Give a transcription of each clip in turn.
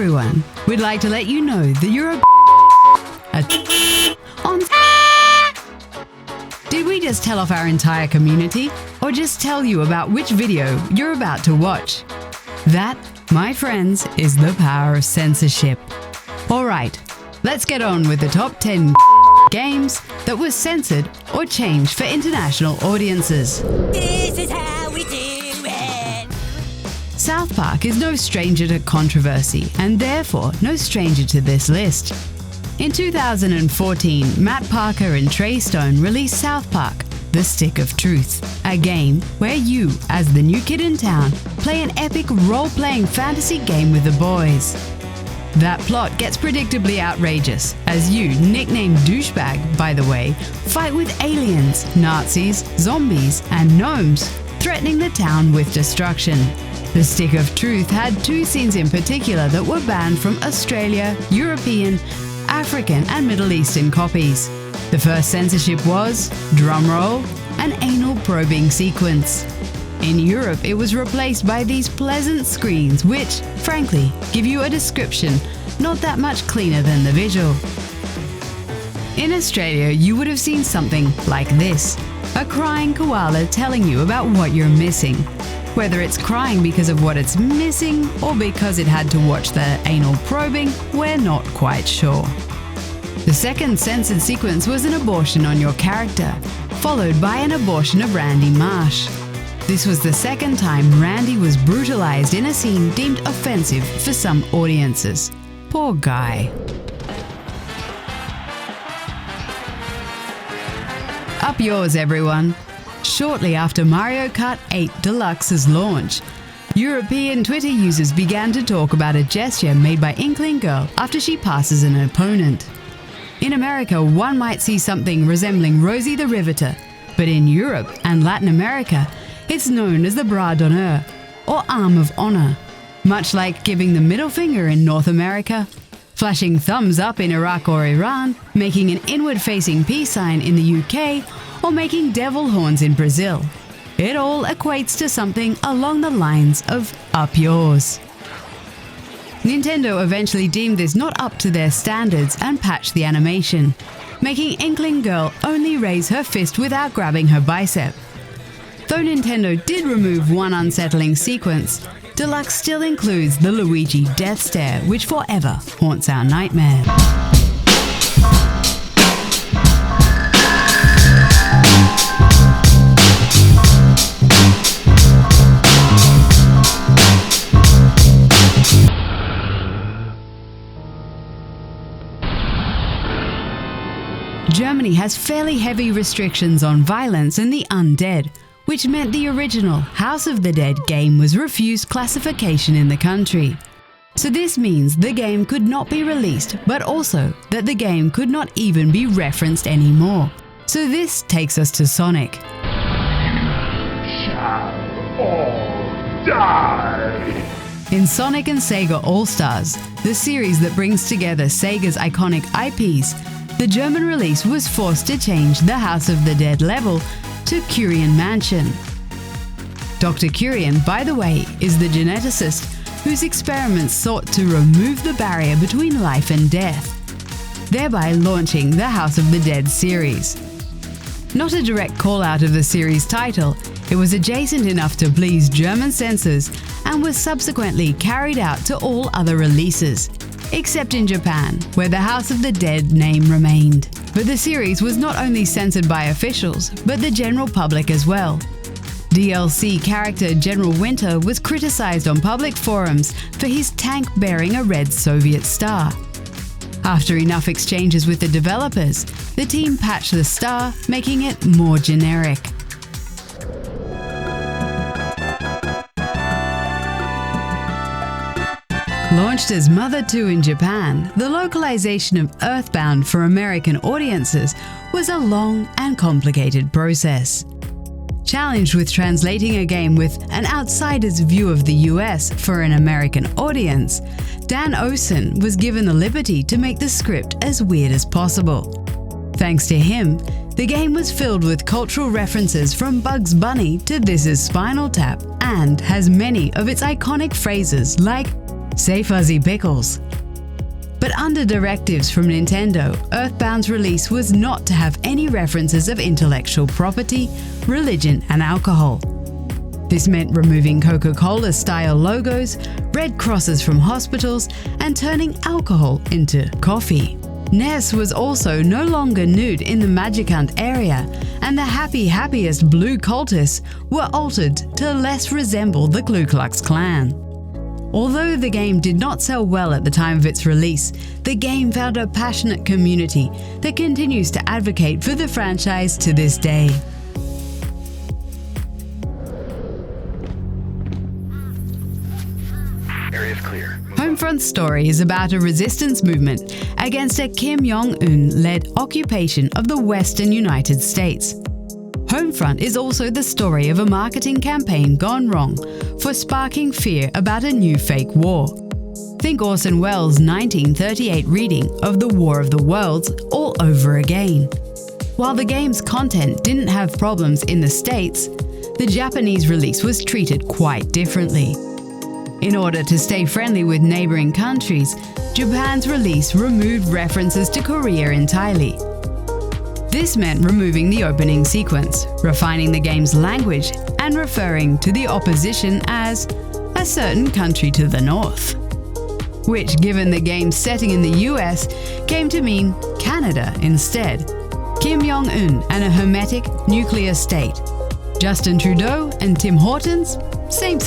everyone. We'd like to let you know that you're a on. Did we just tell off our entire community, or just tell you about which video you're about to watch? That, my friends, is the power of censorship. Alright, let's get on with the top 10 games that were censored or changed for international audiences. This is how we do it. South Park is no stranger to controversy, and therefore no stranger to this list. In 2014, Matt Parker and Trey Stone released South Park, The Stick of Truth, a game where you, as the new kid in town, play an epic role-playing fantasy game with the boys. That plot gets predictably outrageous, as you, nicknamed Douchebag, by the way, fight with aliens, Nazis, zombies, and gnomes, threatening the town with destruction. The Stick of Truth had 2 scenes in particular that were banned from Australia, European, African, and Middle Eastern copies. The first censorship was, drumroll, an anal probing sequence. In Europe, it was replaced by these pleasant screens which, frankly, give you a description not that much cleaner than the visual. In Australia, you would have seen something like this: a crying koala telling you about what you're missing. Whether it's crying because of what it's missing or because it had to watch the anal probing, we're not quite sure. The second censored sequence was an abortion on your character, followed by an abortion of Randy Marsh. This was the second time Randy was brutalized in a scene deemed offensive for some audiences. Poor guy. Up yours, everyone. Shortly after Mario Kart 8 Deluxe's launch, European Twitter users began to talk about a gesture made by Inkling Girl after she passes an opponent. In America, one might see something resembling Rosie the Riveter, but in Europe and Latin America, it's known as the bras d'honneur, or arm of honor, much like giving the middle finger in North America, flashing thumbs up in Iraq or Iran, making an inward-facing peace sign in the UK, or making devil horns in Brazil. It all equates to something along the lines of up yours. Nintendo eventually deemed this not up to their standards and patched the animation, making Inkling Girl only raise her fist without grabbing her bicep. Though Nintendo did remove one unsettling sequence, Deluxe still includes the Luigi death stare, which forever haunts our nightmare. Germany has fairly heavy restrictions on violence and the undead, which meant the original House of the Dead game was refused classification in the country. So this means the game could not be released, but also that the game could not even be referenced anymore. So this takes us to Sonic. Shall all die. In Sonic and Sega All-Stars, the series that brings together Sega's iconic IPs, the German release was forced to change the House of the Dead level to Kurian Mansion. Dr. Kurian, by the way, is the geneticist whose experiments sought to remove the barrier between life and death, thereby launching the House of the Dead series. Not a direct call-out of the series title, it was adjacent enough to please German censors and was subsequently carried out to all other releases, except in Japan, where the House of the Dead name remained. But the series was not only censored by officials, but the general public as well. DLC character General Winter was criticized on public forums for his tank bearing a red Soviet star. After enough exchanges with the developers, the team patched the star, making it more generic. Launched as Mother 2 in Japan, the localization of Earthbound for American audiences was a long and complicated process. Challenged with translating a game with an outsider's view of the US for an American audience, Dan Osen was given the liberty to make the script as weird as possible. Thanks to him, the game was filled with cultural references from Bugs Bunny to This Is Spinal Tap, and has many of its iconic phrases like Say Fuzzy Pickles. But under directives from Nintendo, Earthbound's release was not to have any references of intellectual property, religion, and alcohol. This meant removing Coca-Cola style logos, red crosses from hospitals, and turning alcohol into coffee. Ness was also no longer nude in the Magic Hunt area, and the happiest blue cultists were altered to less resemble the Ku Klux Klan. Although the game did not sell well at the time of its release, the game found a passionate community that continues to advocate for the franchise to this day. Area's clear. Homefront's story is about a resistance movement against a Kim Jong-un-led occupation of the Western United States. Homefront is also the story of a marketing campaign gone wrong for sparking fear about a new fake war. Think Orson Welles' 1938 reading of The War of the Worlds all over again. While the game's content didn't have problems in the States, the Japanese release was treated quite differently. In order to stay friendly with neighboring countries, Japan's release removed references to Korea entirely. This meant removing the opening sequence, refining the game's language, and referring to the opposition as a certain country to the north. Which, given the game's setting in the US, came to mean Canada instead. Kim Jong-un and a hermetic nuclear state. Justin Trudeau and Tim Hortons, same.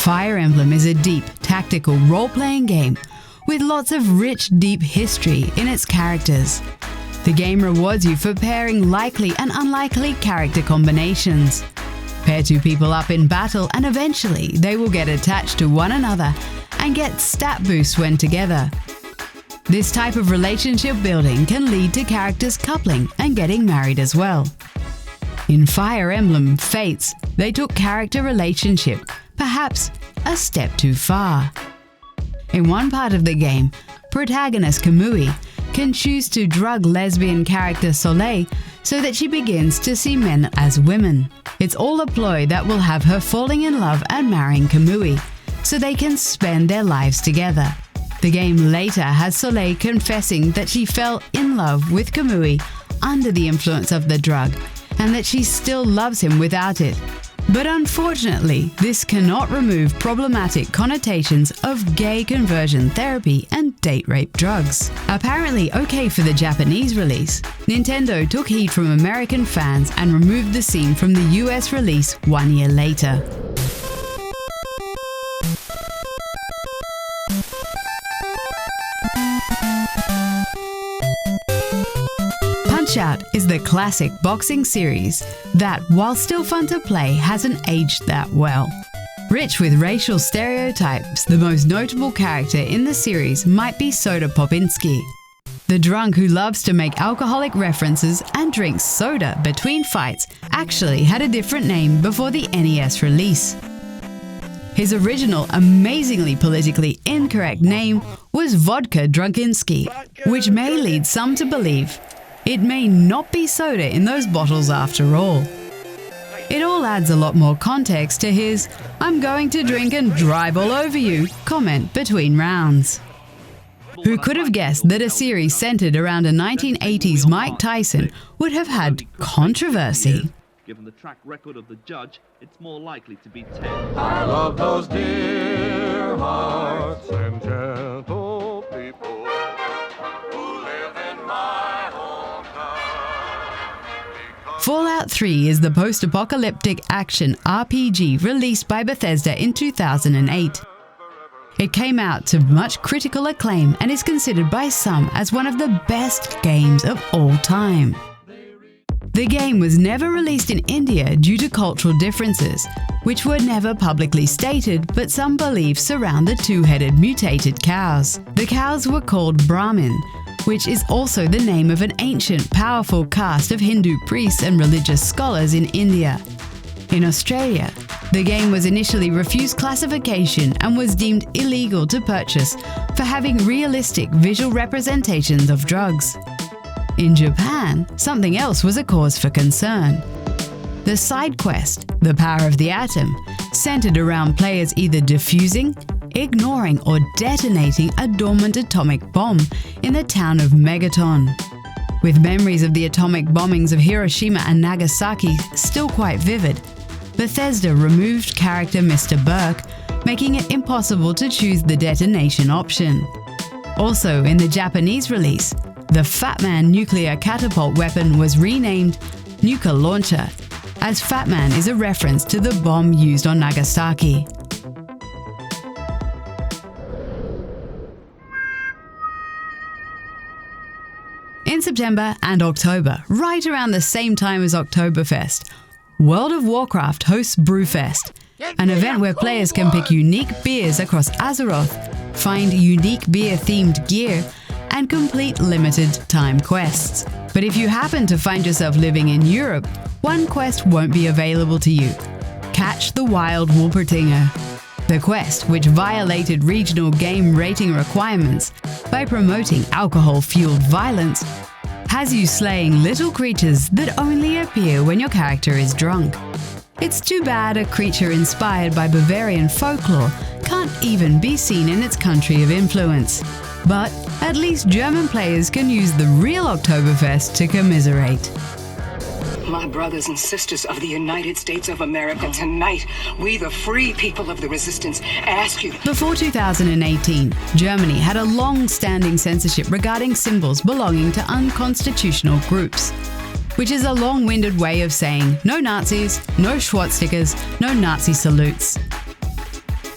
Fire Emblem is a deep, tactical role-playing game with lots of rich, deep history in its characters. The game rewards you for pairing likely and unlikely character combinations. Pair two people up in battle and eventually they will get attached to one another and get stat boosts when together. This type of relationship building can lead to characters coupling and getting married as well. In Fire Emblem Fates, they took character relationship perhaps a step too far. In one part of the game, protagonist Kamui can choose to drug lesbian character Soleil so that she begins to see men as women. It's all a ploy that will have her falling in love and marrying Kamui, so they can spend their lives together. The game later has Soleil confessing that she fell in love with Kamui under the influence of the drug, and that she still loves him without it. But unfortunately, this cannot remove problematic connotations of gay conversion therapy and date rape drugs. Apparently okay for the Japanese release, Nintendo took heat from American fans and removed the scene from the US release 1 year later. Punch-Out is the classic boxing series that, while still fun to play, hasn't aged that well. Rich with racial stereotypes, the most notable character in the series might be Soda Popinski, the drunk who loves to make alcoholic references and drinks soda between fights. Actually had a different name before the NES release. His original, amazingly politically incorrect name was Vodka Drunkinski, which may lead some to believe it may not be soda in those bottles after all. It all adds a lot more context to his "I'm going to drink and drive all over you" comment between rounds. Who could have guessed that a series centered around a 1980s Mike Tyson would have had controversy? Given the track record of the judge, it's more likely to be 10. I love those dear hearts and gentle people who live in my hometown. Fallout 3 is the post-apocalyptic action RPG released by Bethesda in 2008. It came out to much critical acclaim and is considered by some as one of the best games of all time. The game was never released in India due to cultural differences, which were never publicly stated, but some beliefs surround the two-headed mutated cows. The cows were called Brahmin, which is also the name of an ancient, powerful caste of Hindu priests and religious scholars in India. In Australia, the game was initially refused classification and was deemed illegal to purchase for having realistic visual representations of drugs. In Japan, something else was a cause for concern. The side quest, The Power of the Atom, centered around players either defusing, ignoring, or detonating a dormant atomic bomb in the town of Megaton. With memories of the atomic bombings of Hiroshima and Nagasaki still quite vivid, Bethesda removed character Mr. Burke, making it impossible to choose the detonation option. Also, in the Japanese release, the Fat Man nuclear catapult weapon was renamed Nuka Launcher, as Fat Man is a reference to the bomb used on Nagasaki. In September and October, right around the same time as Oktoberfest, World of Warcraft hosts Brewfest, an event where players can pick unique beers across Azeroth, find unique beer-themed gear, and complete limited-time quests. But if you happen to find yourself living in Europe, one quest won't be available to you. Catch the Wild Wolpertinger. The quest, which violated regional game rating requirements by promoting alcohol-fueled violence, has you slaying little creatures that only appear when your character is drunk. It's too bad a creature inspired by Bavarian folklore can't even be seen in its country of influence. But at least German players can use the real Oktoberfest to commiserate. My brothers and sisters of the United States of America, tonight, we the free people of the resistance ask you... Before 2018, Germany had a long-standing censorship regarding symbols belonging to unconstitutional groups, which is a long-winded way of saying no Nazis, no Schwarzstickers, no Nazi salutes.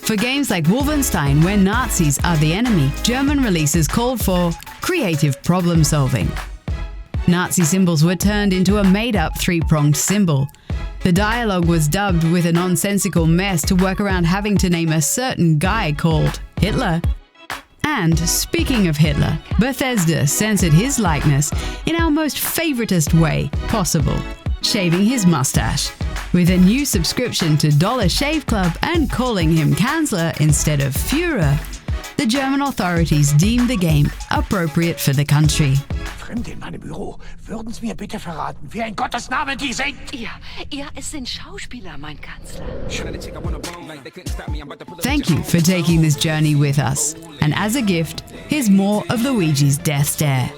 For games like Wolfenstein, where Nazis are the enemy, German releases called for creative problem solving. Nazi symbols were turned into a made-up three-pronged symbol. The dialogue was dubbed with a nonsensical mess to work around having to name a certain guy called Hitler. And speaking of Hitler, Bethesda censored his likeness in our most favoritist way possible, shaving his mustache. With a new subscription to Dollar Shave Club and calling him Kanzler instead of Führer, the German authorities deemed the game appropriate for the country. Fremde in meinem Büro. Würden Sie mir bitte verraten, wer in Gottes Namen die sind? Ja, es sind Schauspieler, mein Kanzler. Thank you for taking this journey with us. And as a gift, here's more of Luigi's death stare.